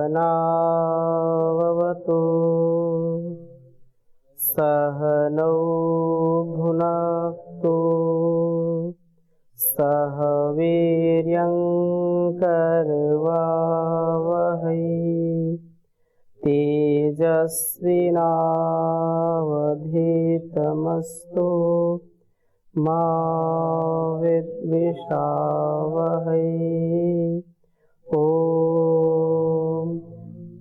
सहनाववतु सहनौ भुनक्तु सह वीर्यं करवावहै तेजस्विनावधीतमस्तु मा विद्विषावहै। ओम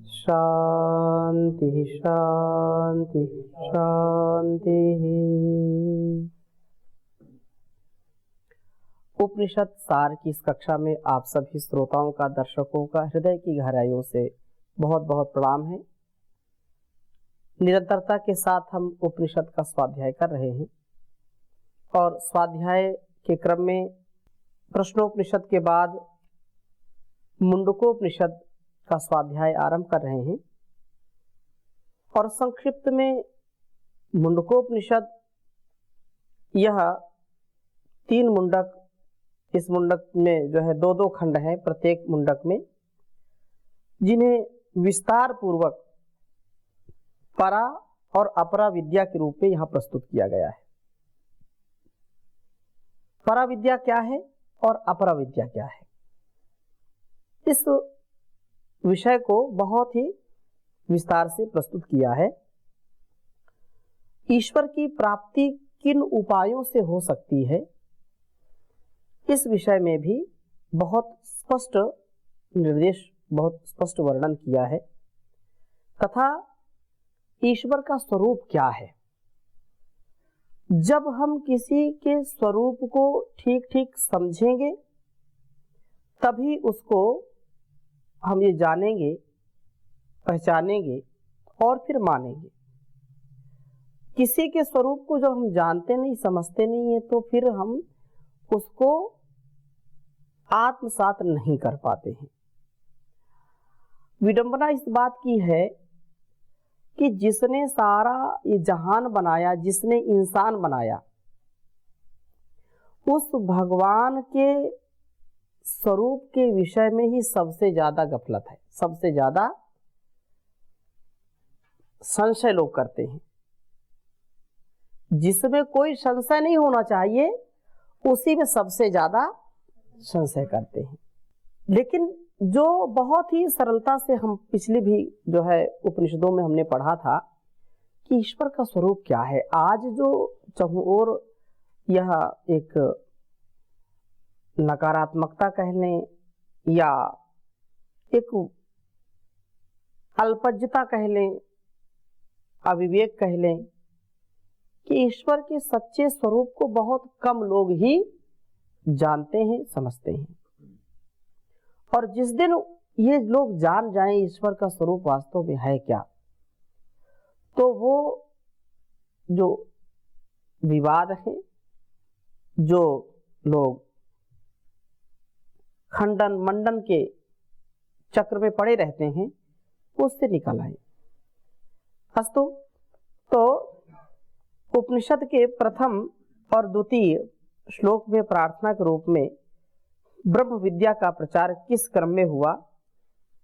शांति शांति शांति। उपनिषद सार की इस कक्षा में आप सभी श्रोताओं का, दर्शकों का हृदय की गहराइयों से बहुत बहुत प्रणाम है। निरंतरता के साथ हम उपनिषद का स्वाध्याय कर रहे हैं और स्वाध्याय के क्रम में प्रश्नोपनिषद के बाद मुंडकोपनिषद का स्वाध्याय आरंभ कर रहे हैं। और संक्षिप्त में मुंडकोपनिषद यह 3 मुंडक, इस मुंडक में जो है 2-2 खंड हैं प्रत्येक मुंडक में, जिन्हें विस्तार पूर्वक परा और अपरा विद्या के रूप में यहाँ प्रस्तुत किया गया है। परा विद्या क्या है और अपरा विद्या क्या है, इस विषय को बहुत ही विस्तार से प्रस्तुत किया है। ईश्वर की प्राप्ति किन उपायों से हो सकती है, इस विषय में भी बहुत स्पष्ट निर्देश, बहुत स्पष्ट वर्णन किया है। तथा ईश्वर का स्वरूप क्या है, जब हम किसी के स्वरूप को ठीक ठीक समझेंगे तभी उसको हम ये जानेंगे, पहचानेंगे और फिर मानेंगे। किसी के स्वरूप को जब हम जानते नहीं, समझते नहीं है, तो फिर हम उसको आत्मसात नहीं कर पाते हैं। विडंबना इस बात की है कि जिसने सारा ये जहान बनाया, जिसने इंसान बनाया, उस भगवान के स्वरूप के विषय में ही सबसे ज्यादा गफलत है, सबसे ज्यादा संशय लोग करते हैं। जिसमें कोई संशय नहीं होना चाहिए उसी में सबसे ज्यादा संशय करते हैं। लेकिन जो बहुत ही सरलता से हम पिछली भी जो है उपनिषदों में हमने पढ़ा था कि ईश्वर का स्वरूप क्या है, आज जो चाहूं और यह एक नकारात्मकता कह लें या एक अल्पज्यता कह लें, अविवेक कह लें, कि ईश्वर के सच्चे स्वरूप को बहुत कम लोग ही जानते हैं, समझते हैं। और जिस दिन ये लोग जान जाएं ईश्वर का स्वरूप वास्तव में है क्या, तो वो जो विवाद है, जो लोग खंडन मंडन के चक्र में पड़े रहते हैं, उससे निकल आए। अस्तु, तो उपनिषद के प्रथम और द्वितीय श्लोक में प्रार्थना के रूप में ब्रह्म विद्या का प्रचार किस क्रम में हुआ,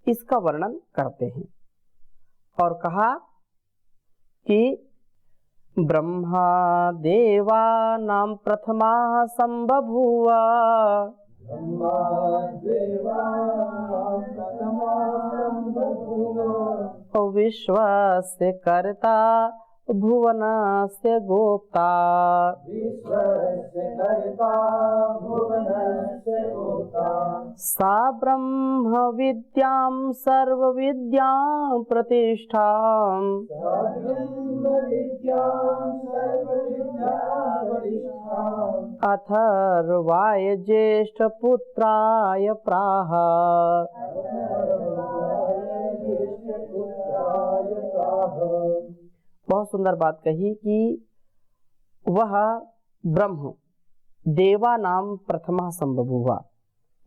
इसका वर्णन करते हैं। और कहा कि ब्रह्मा देवानां प्रथमा संबभूवा विश्वस्य कर्ता भुवनस्य गोप्ता सा ब्रह्म विद्यां सर्वविद्यां प्रतिष्ठाम् अथर्वाय ज्येष्ठपुत्राय प्राह। बहुत सुंदर बात कही कि वह ब्रह्म देवा नाम प्रथमा संबभूवा,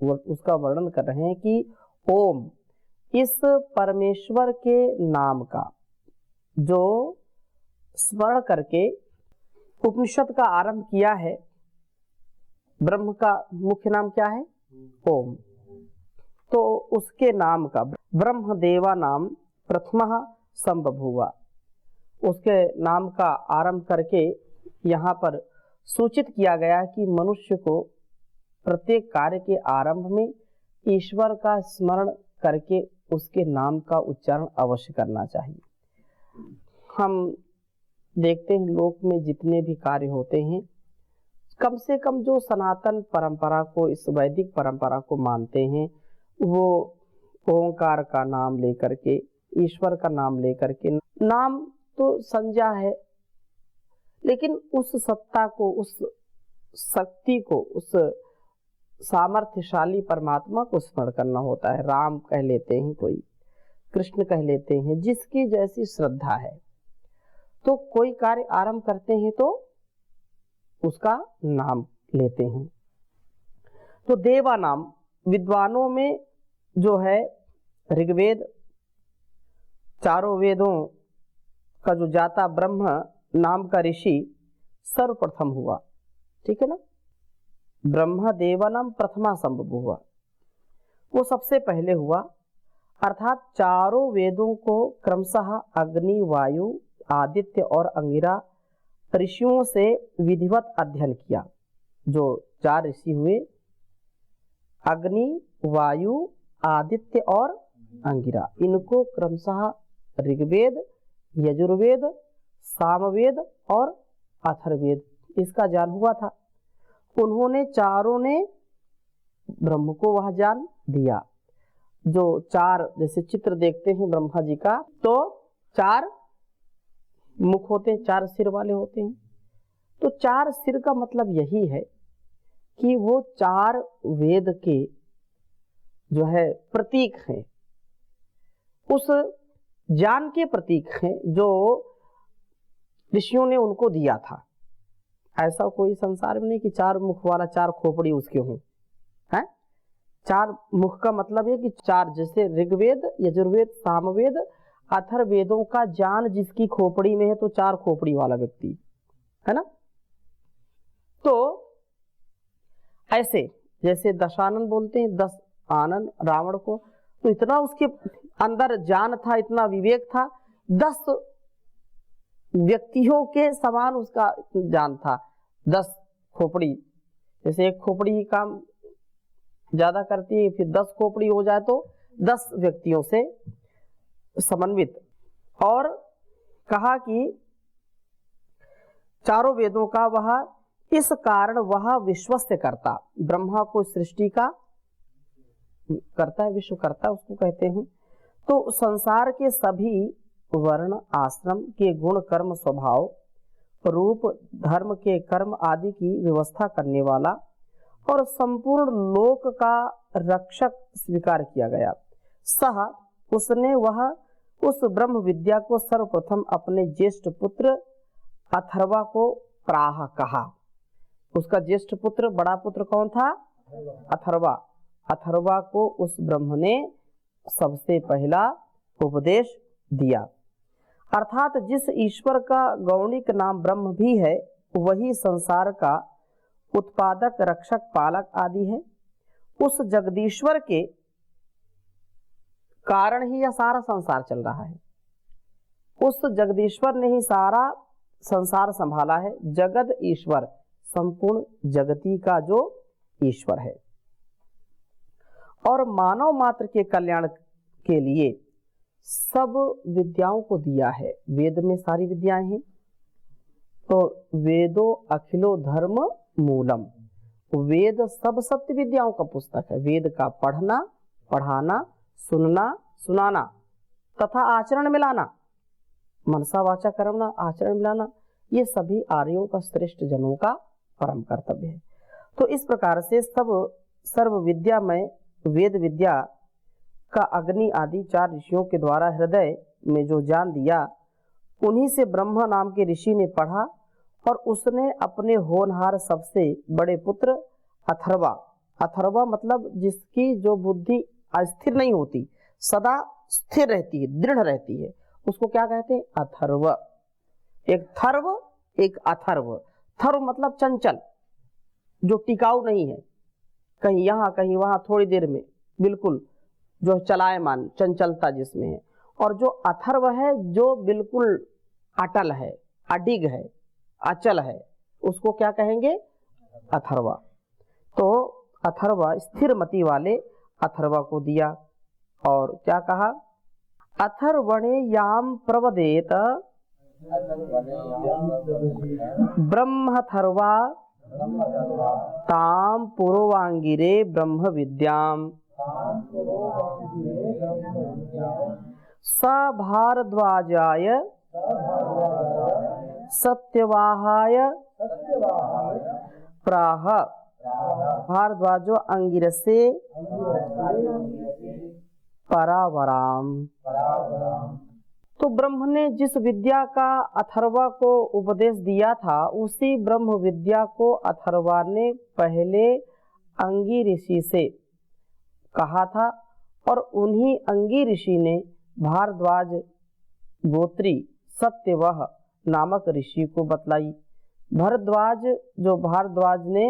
उसका वर्णन कर रहे हैं कि ओम, इस परमेश्वर के नाम का जो स्मरण करके उपनिषद का आरंभ किया है। ब्रह्म का मुख्य नाम क्या है? ओम। तो उसके नाम का ब्रह्मदेवा नाम प्रथमः संबभूवा। उसके नाम का आरंभ करके यहाँ पर सूचित किया गया कि मनुष्य को प्रत्येक कार्य के आरंभ में ईश्वर का स्मरण करके उसके नाम का उच्चारण अवश्य करना चाहिए। हम देखते हैं लोक में जितने भी कार्य होते हैं, कम से कम जो सनातन परंपरा को, इस वैदिक परंपरा को मानते हैं, वो ओंकार का नाम लेकर के, ईश्वर का नाम लेकर के, नाम तो संज्ञा है, लेकिन उस सत्ता को, उस शक्ति को, उस सामर्थ्यशाली परमात्मा को स्मरण करना होता है। राम कह लेते हैं, कोई कृष्ण कह लेते हैं, जिसकी जैसी श्रद्धा है। तो कोई कार्य आरंभ करते हैं तो उसका नाम लेते हैं। तो देवा नाम, विद्वानों में जो है ऋग्वेद, चारों वेदों का जो जाता ब्रह्म नाम का ऋषि सर्वप्रथम हुआ, ठीक है ना। ब्रह्म देवानाम प्रथमा संभव हुआ, वो सबसे पहले हुआ। अर्थात चारों वेदों को क्रमशः अग्नि, वायु, आदित्य और अंगिरा ऋषियों से विधिवत अध्ययन किया। जो चार ऋषि हुए, अग्नि, वायु, आदित्य और अंगिरा, इनको क्रमशः ऋग्वेद, यजुर्वेद, सामवेद और अथर्ववेद इसका ज्ञान हुआ था। उन्होंने चारों ने ब्रह्म को वह ज्ञान दिया। जो चार, जैसे चित्र देखते हैं ब्रह्मा जी का, तो चार मुख होते हैं, चार सिर वाले होते हैं। तो चार सिर का मतलब यही है कि वो चार वेद के जो है प्रतीक हैं, उस ज्ञान के प्रतीक हैं जो ऋषियों ने उनको दिया था। ऐसा कोई संसार में नहीं कि चार मुख वाला चार खोपड़ी उसके हों, हैं। चार मुख का मतलब है कि चार, जैसे ऋग्वेद, यजुर्वेद, सामवेद, अथर्ववेदों का ज्ञान जिसकी खोपड़ी में है, तो चार खोपड़ी वाला व्यक्ति है ना। तो ऐसे जैसे दशानन बोलते हैं, 10 आनन रावण को, तो इतना उसके अंदर ज्ञान था, इतना विवेक था, 10 व्यक्तियों के समान उसका ज्ञान था। 10 खोपड़ी, जैसे एक खोपड़ी ही काम ज्यादा करती है, फिर 10 खोपड़ी हो जाए तो 10 व्यक्तियों से समन्वित। और कहा कि चारों वेदों का वह, इस कारण वह विश्वस्य करता, ब्रह्मा को सृष्टि का करता है, विश्व करता उसको कहते हैं। तो संसार के सभी वर्ण, आश्रम के गुण, कर्म, स्वभाव, रूप, धर्म के कर्म आदि की व्यवस्था करने वाला और संपूर्ण लोक का रक्षक स्वीकार किया गया। सह उसने वह उस ब्रह्म विद्या को सर्वप्रथम अपने ज्येष्ठ पुत्र अथर्वा को प्राह कहा। उसका ज्येष्ठ पुत्र, बड़ा पुत्र कौन था? अथर्वा। अथर्वा को उस ब्रह्म ने सबसे पहला उपदेश दिया। अर्थात जिस ईश्वर का गौणिक नाम ब्रह्म भी है, वही संसार का उत्पादक, रक्षक, पालक आदि है। उस जगदीश्वर के कारण ही यह सारा संसार चल रहा है। उस जगदीश्वर ने ही सारा संसार संभाला है। जगद ईश्वर, संपूर्ण जगती का जो ईश्वर है, और मानव मात्र के कल्याण के लिए सब विद्याओं को दिया है। वेद में सारी विद्याएं हैं। तो वेदो अखिलो धर्म मूलम, वेद सब सत्य विद्याओं का पुस्तक है। वेद का पढ़ना, पढ़ाना, सुनना, सुनाना तथा आचरण में लाना, मनसा वाचा कर्मणा, आचरण में लाना, ये सभी आर्यों का, श्रेष्ठ जनों का परम कर्तव्य है। तो इस प्रकार से सब सर्व विद्या में वेद विद्या का अग्नि आदि चार ऋषियों के द्वारा हृदय में जो ज्ञान दिया, उन्हीं से ब्रह्मा नाम के ऋषि ने पढ़ा और उसने अपने होनहार सबसे बड़े पुत्र अथर्वा, अथर्वा मतलब जिसकी जो बुद्धि अस्थिर नहीं होती, सदा स्थिर रहती है, दृढ़ रहती है, उसको क्या कहते हैं? अथर्व। एक थर्व, एक अथर्व। थर्व मतलब चंचल, जो टिकाऊ नहीं है, कहीं यहाँ कहीं वहां, थोड़ी देर में बिल्कुल जो चलायमान, चंचलता जिसमें है, और जो अथर्व है जो बिल्कुल अटल है, अडिग है, अचल है, उसको क्या कहेंगे? अथर्वा। तो अथर्वा स्थिर मति वाले अथर्वा को दिया। और क्या कहा? अथर्वणे याम प्रवदेत ब्रह्मथर्वा ताम पूर्वांगिरे ब्रह्म विद्याम स भारद्वाजाय सत्यवाहाय प्राह। भारद्वाजो अंगिरसे परावराम। तो ब्रह्म ने जिस विद्या का अथर्वा को उपदेश दिया था, उसी ब्रह्म विद्या को अथर्वा ने पहले अंगी ऋषि से कहा था, और उन्हीं अंगी ऋषि ने भारद्वाज गोत्री सत्यवह नामक ऋषि को बतलाई। भारद्वाज जो भारद्वाज ने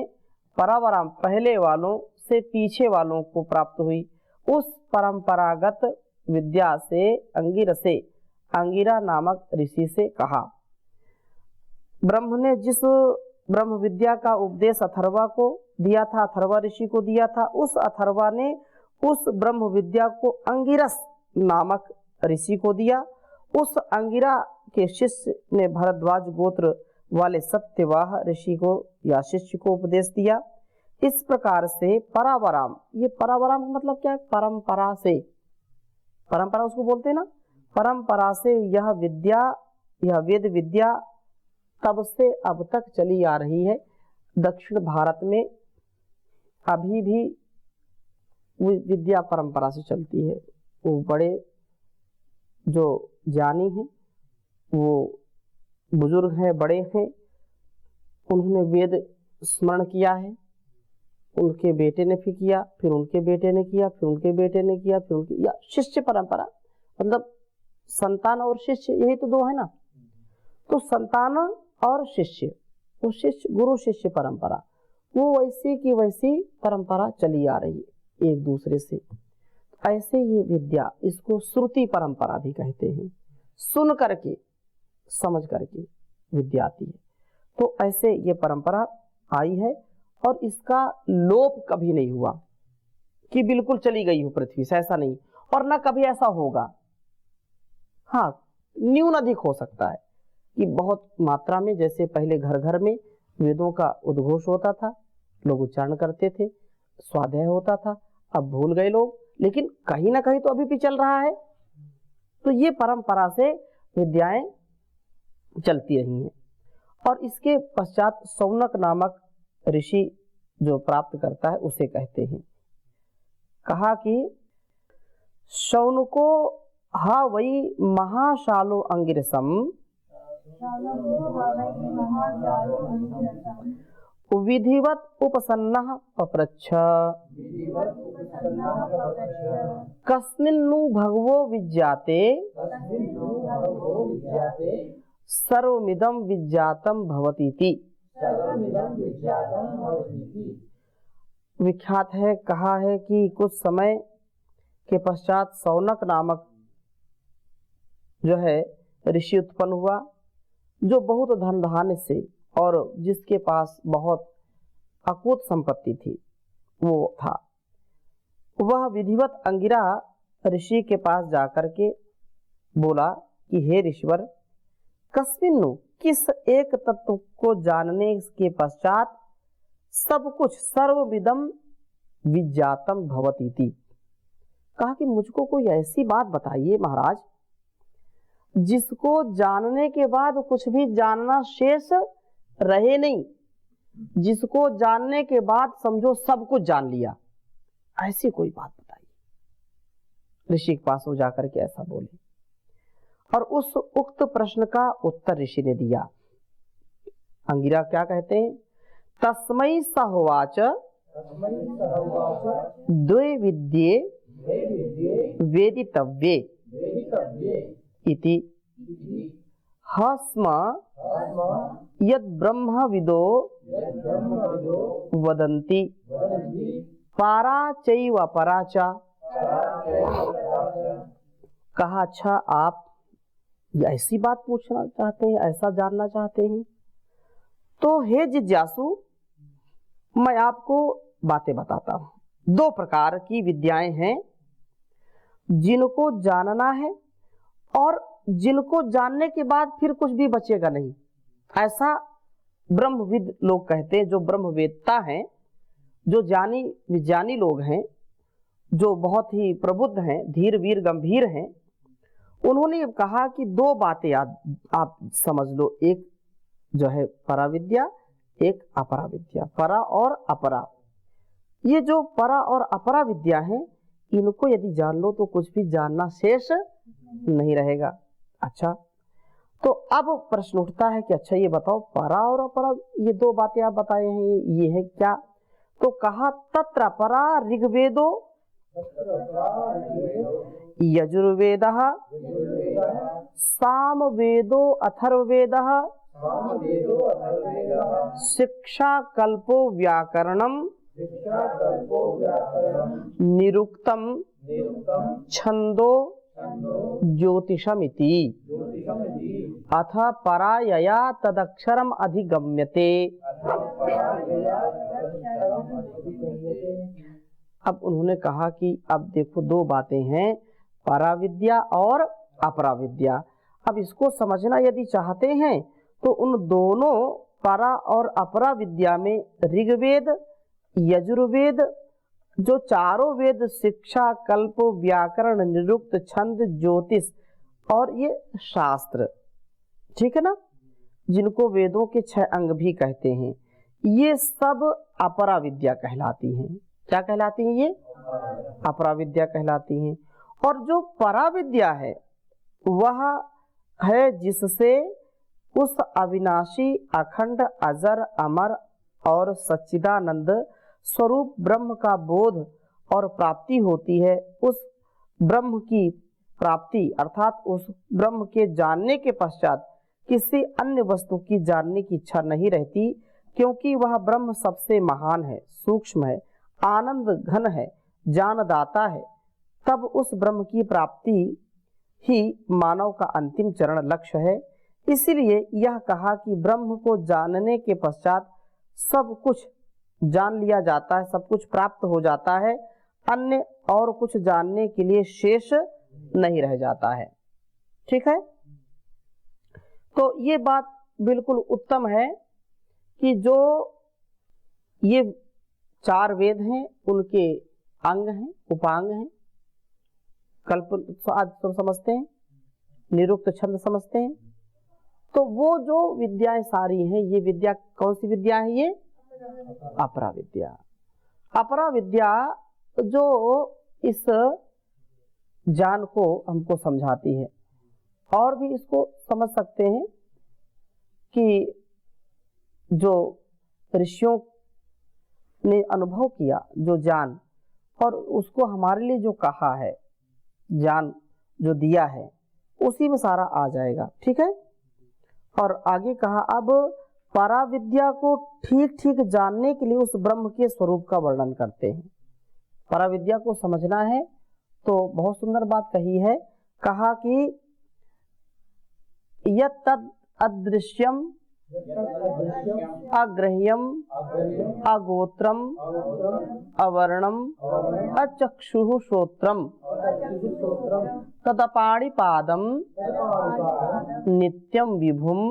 परावराम पहले वालों से पीछे वालों को प्राप्त हुई, उस परंपरागत विद्या से अंगिरसे अंगिरा नामक ऋषि से कहा। ब्रह्म ने जिस ब्रह्म विद्या का उपदेश अथर्वा को दिया था, अथर्वा ऋषि को दिया था, उस अथर्वा ने उस ब्रह्म विद्या को अंगिरस नामक ऋषि को दिया। उस अंगिरा के शिष्य ने भारद्वाज गोत्र वाले सत्यवाह ऋषि को या शिष्य को उपदेश दिया। इस प्रकार से परावराम, ये परावराम का मतलब क्या है? परंपरा से, परंपरा उसको बोलते हैं ना, परंपरा से यह विद्या, यह वेद विद्या तब से अब तक चली आ रही है। दक्षिण भारत में अभी भी विद्या परंपरा से चलती है। वो बड़े जो ज्ञानी हैं, वो बुजुर्ग हैं, बड़े हैं, उन्होंने वेद स्मरण किया है, उनके बेटे ने फिर किया, फिर उनके बेटे ने किया, फिर उनके बेटे ने किया, फिर उनके, या शिष्य परंपरा, मतलब संतान और शिष्य, यही तो दो है ना। तो संतान और शिष्य, वो शिष्य गुरु शिष्य परंपरा, वो वैसी की वैसी परंपरा चली आ रही है एक दूसरे से। ऐसे ये विद्या, इसको श्रुति परंपरा भी कहते हैं। सुन करके समझ करके विद्या आती है। तो ऐसे ये परंपरा आई है, और इसका लोप कभी नहीं हुआ कि बिल्कुल चली गई हो पृथ्वी से, ऐसा नहीं, और न कभी ऐसा होगा। हाँ, न्यून अधिक हो सकता है कि बहुत मात्रा में, जैसे पहले घर घर में वेदों का उद्घोष होता था, लोग उच्चारण करते थे, स्वाध्याय होता था, अब भूल गए लोग, लेकिन कहीं ना कहीं तो अभी भी चल रहा है। तो ये परंपरा से विद्याएं चलती रही हैं। और इसके पश्चात शौनक नामक ऋषि जो प्राप्त करता है उसे कहते हैं। कहा कि शौनको हा वही महाशालो अंगिरसम विधिवत उपसन्नः पप्रच्छ कस्मिन्नु भगवो विज्ञाते सर्वमिदं विज्ञातम भवतीति। विख्यात है, कहा है कि कुछ समय के पश्चात शौनक नामक जो है ऋषि उत्पन्न हुआ, जो बहुत धन धान्य से और जिसके पास बहुत अकूत संपत्ति थी वो था। वह विधिवत अंगिरा ऋषि के पास जाकर के बोला कि हे ऋषिवर, कस्मिन्नु, किस एक तत्व को जानने के पश्चात सब कुछ सर्वविदम विज्ञातम भवतीति। कहा कि मुझको कोई ऐसी बात बताइए महाराज जिसको जानने के बाद कुछ भी जानना शेष रहे नहीं, जिसको जानने के बाद समझो सब कुछ जान लिया, ऐसी कोई बात बताइए। ऋषि के पास वो जाकर के ऐसा बोले, और उस उक्त प्रश्न का उत्तर ऋषि ने दिया। अंगिरा क्या कहते हैं? तस्मै सहोवाच द्वे विद्ये वेदितव्ये इति हस्म यद ब्रह्मविदो वदन्ति पारा चैव परा च कहा अच्छा आप ये ऐसी बात पूछना चाहते हैं, ऐसा जानना चाहते हैं, तो हे जिज्ञासु मैं आपको बातें बताता हूं। दो प्रकार की विद्याएं हैं जिनको जानना है और जिनको जानने के बाद फिर कुछ भी बचेगा नहीं, ऐसा ब्रह्मविद लोग कहते हैं। जो ब्रह्मवेत्ता हैं, जो जानी विज्ञानी लोग हैं, जो बहुत ही प्रबुद्ध हैं, धीर वीर गंभीर हैं, उन्होंने कहा कि दो बातें आप समझ लो, एक जो है पराविद्या, एक अपरा विद्या। परा और अपरा, ये जो परा और अपरा विद्या है, इनको यदि जान लो तो कुछ भी जानना शेष नहीं रहेगा। अच्छा, तो अब प्रश्न उठता है कि अच्छा ये बताओ परा और अपरा, ये दो बातें आप बताए हैं, ये है क्या? तो कहा तत्र परा ऋग्वेदो यजुर्वेदः सामवेदो अथर्ववेदः शिक्षा कल्पो व्याकरणम निरुक्तम छंदो ज्योतिषमिति अथ परायया तदक्षरम अधिगम्यते। अब उन्होंने कहा कि अब देखो दो बातें हैं, पराविद्या और अपराविद्या। अब इसको समझना यदि चाहते हैं तो उन दोनों परा और अपरा विद्या में ऋग्वेद, यजुर्वेद, जो चारों वेद, शिक्षा, कल्प, व्याकरण, निरुक्त, छंद, ज्योतिष और ये शास्त्र, ठीक है ना, जिनको वेदों के 6 अंग भी कहते हैं, ये सब अपरा विद्या कहलाती हैं। क्या कहलाती हैं? ये अपरा विद्या कहलाती हैं। और जो परा विद्या है वह है जिससे उस अविनाशी, अखंड, अजर, अमर और सच्चिदानंद स्वरूप ब्रह्म का बोध और प्राप्ति होती है। उस ब्रह्म की प्राप्ति अर्थात उस ब्रह्म के जानने के पश्चात किसी अन्य वस्तु की जानने की इच्छा नहीं रहती, क्योंकि वह ब्रह्म सबसे महान है, सूक्ष्म है, आनंद घन है, जानदाता है। तब उस ब्रह्म की प्राप्ति ही मानव का अंतिम चरण लक्ष्य है। इसीलिए यह कहा कि ब्रह्म को जानने के पश्चात सब कुछ जान लिया जाता है, सब कुछ प्राप्त हो जाता है, अन्य और कुछ जानने के लिए शेष नहीं रह जाता है। ठीक है, तो ये बात बिल्कुल उत्तम है कि जो ये 4 वेद हैं उनके अंग हैं, उपांग हैं। कल्प आज तो समझते हैं, निरुक्त छंद समझते हैं। तो वो जो विद्याएं सारी हैं, ये विद्या कौन सी विद्या है? ये अपरा विद्या। अपरा विद्या जो इस ज्ञान को हमको समझाती है। और भी इसको समझ सकते हैं कि जो ऋषियों ने अनुभव किया जो ज्ञान, और उसको हमारे लिए जो कहा है, ज्ञान जो दिया है, उसी में सारा आ जाएगा। ठीक है, और आगे कहा अब पराविद्या को ठीक ठीक जानने के लिए उस ब्रह्म के स्वरूप का वर्णन करते हैं। पराविद्या को समझना है तो बहुत सुंदर बात कही है, कहा कि यत् तद् अदृश्यम अग्रह्यम अगोत्रम अवर्णम अचक्षुः श्रोत्रम तदपाणिपादम नित्यम विभुम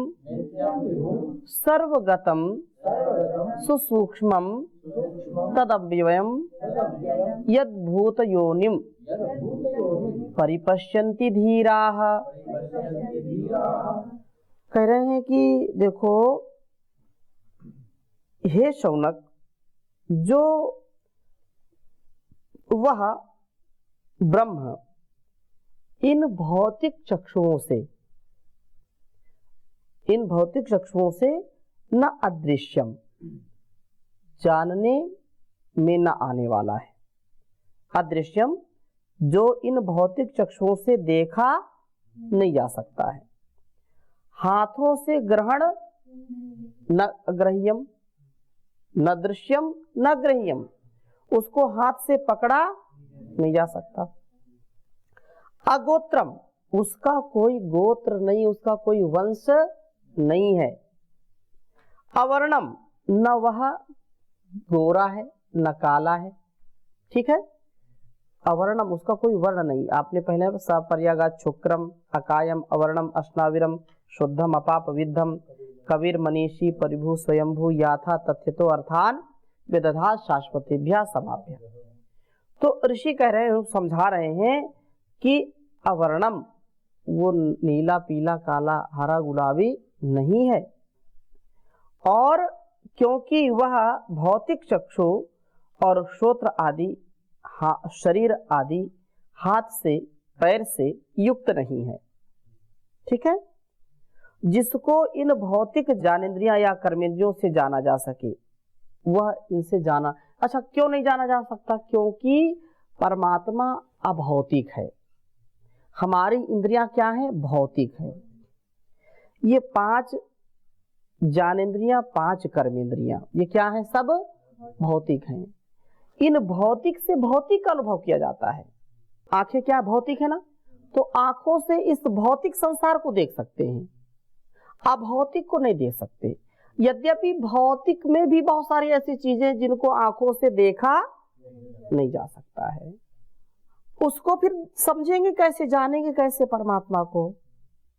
सर्वगतम सुसूक्ष्मम तदव्ययम यद्भूत योनिम परिपश्यन्ति धीराः। कह रहे हैं कि देखो हे शौनक, जो वह ब्रह्म इन भौतिक चक्षुओं से न अदृश्यम, जानने में न आने वाला है। अदृश्यम, जो इन भौतिक चक्षुओं से देखा नहीं जा सकता है। हाथों से ग्रहण न ग्रह्यम, न दृश्यम न ग्रह्यम, उसको हाथ से पकड़ा नहीं जा सकता। अगोत्रम, उसका कोई गोत्र नहीं, उसका कोई वंश नहीं है। अवर्णम, न वह गोरा है न काला है, ठीक है। अवर्णम, उसका कोई वर्ण नहीं। आपने पहले सपर्यागात शुक्रम अकायम अवर्णम अश्नाविरम शुद्धम अपाप विद्धम कबीर मनीषी परिभू स्वयंभू याथा तथ्यतो अर्थान विदधा शाश्वतेभ्य समाप्य। तो ऋषि कह रहे हैं, समझा रहे हैं कि अवर्णम वो नीला पीला काला हरा गुलाबी नहीं है, और क्योंकि वह भौतिक चक्षु और श्रोत्र आदि शरीर आदि हाथ से पैर से युक्त नहीं है, ठीक है। जिसको इन भौतिक ज्ञानेंद्रियां या कर्मेंद्रियों से जाना जा सके वह इनसे जाना। अच्छा, क्यों नहीं जाना जा सकता? क्योंकि परमात्मा अभौतिक है, हमारी इंद्रियां क्या है? भौतिक है। ये 5 ज्ञानेंद्रियां 5 कर्मेंद्रियां ये क्या है? सब भौतिक हैं। इन भौतिक से भौतिक का अनुभव किया जाता है। आंखें क्या भौतिक है ना, तो आंखों से इस भौतिक संसार को देख सकते हैं, अभौतिक को नहीं देख सकते। यद्यपि भौतिक में भी बहुत सारी ऐसी चीजें जिनको आंखों से देखा नहीं जा सकता है, उसको फिर समझेंगे कैसे, जानेंगे कैसे परमात्मा को?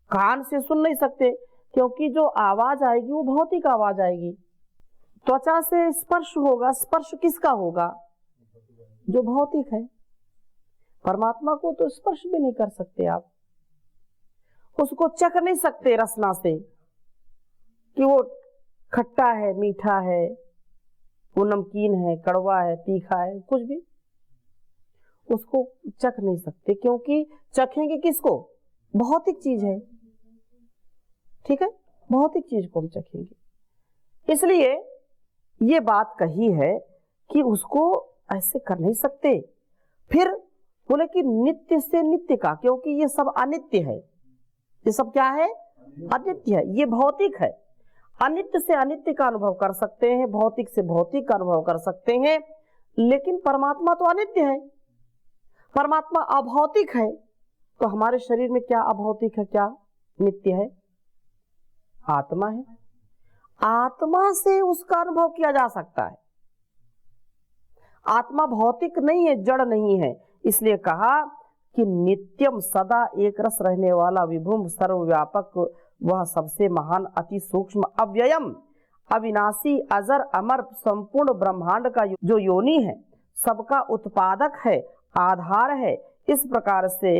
कान से सुन नहीं सकते, क्योंकि जो आवाज आएगी वो भौतिक आवाज आएगी। त्वचा से स्पर्श होगा, स्पर्श किसका होगा? जो भौतिक है। परमात्मा को तो स्पर्श भी नहीं कर सकते आप, उसको चख नहीं सकते रसना से कि वो खट्टा है, मीठा है, वो नमकीन है, कड़वा है, तीखा है, कुछ भी उसको चख नहीं सकते, क्योंकि चखेंगे किसको? भौतिक चीज है, ठीक है, भौतिक चीज को हम चखेंगे। इसलिए ये बात कही है कि उसको ऐसे कर नहीं सकते। फिर बोले कि नित्य से नित्य का, क्योंकि ये सब अनित्य है, ये सब क्या है? अनित्य है, ये भौतिक है। अनित्य से अनित्य का अनुभव कर सकते हैं, भौतिक से भौतिक का अनुभव कर सकते हैं, लेकिन परमात्मा तो अनित्य है, परमात्मा अभौतिक है। तो हमारे शरीर में क्या अभौतिक है, क्या नित्य है? आत्मा है। आत्मा से उसका अनुभव किया जा सकता है। आत्मा भौतिक नहीं है, जड़ नहीं है। इसलिए कहा कि नित्यम सदा एक रस रहने वाला विभुम सर्वव्यापक, वह सबसे महान अति सूक्ष्म अव्ययम अविनाशी अजर अमर संपूर्ण ब्रह्मांड का जो योनि है, सबका उत्पादक है, आधार है। इस प्रकार से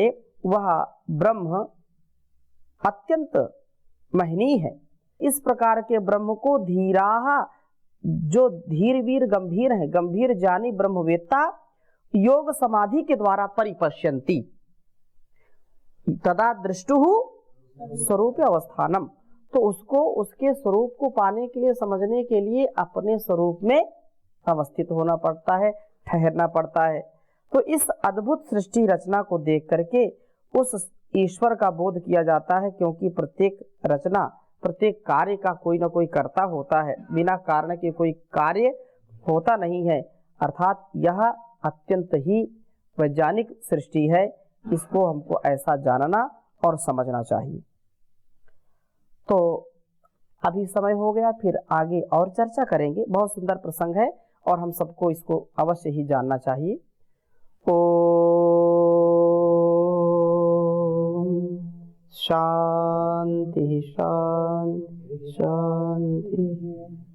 वह ब्रह्म अत्यंत महनीय है। इस प्रकार के ब्रह्म को धीराहा, जो धीर वीर गंभीर है, गंभीर जानी ब्रह्मवेत्ता योग समाधि के द्वारा परिपश्यन्ति तदा दृष्टुः स्वरूप अवस्थानम। तो उसको उसके स्वरूप को पाने के लिए, समझने के लिए अपने स्वरूप में अवस्थित होना पड़ता है, ठहरना पड़ता है। तो इस अद्भुत सृष्टि रचना को देख करके उस ईश्वर का बोध किया जाता है, क्योंकि प्रत्येक रचना, प्रत्येक कार्य का कोई ना कोई कर्ता होता है, बिना कारण के कोई कार्य होता नहीं है। अर्थात यह अत्यंत ही वैज्ञानिक सृष्टि है, इसको हमको ऐसा जानना और समझना चाहिए। तो अभी समय हो गया, फिर आगे और चर्चा करेंगे। बहुत सुंदर प्रसंग है और हम सबको इसको अवश्य ही जानना चाहिए। शांति शांति शांति।